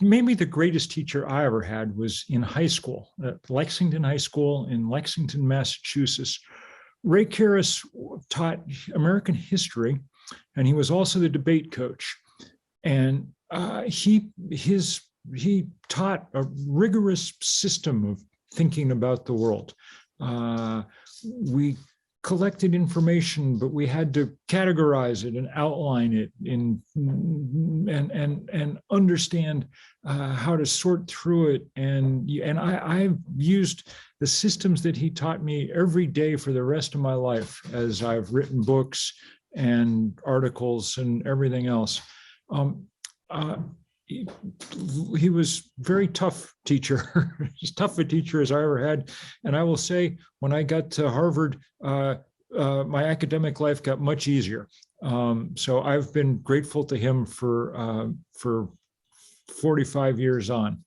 maybe the greatest teacher I ever had was in high school, at Lexington High School in Lexington, Massachusetts. Ray Karras taught American history, and he was also the debate coach. And he taught a rigorous system of thinking about the world. We collected information, but we had to categorize it and outline it and understand how to sort through it. And I've used the systems that he taught me every day for the rest of my life as I've written books and articles and everything else. He was very tough teacher, as tough a teacher as I ever had. And I will say, when I got to Harvard, my academic life got much easier. So I've been grateful to him for 45 years on.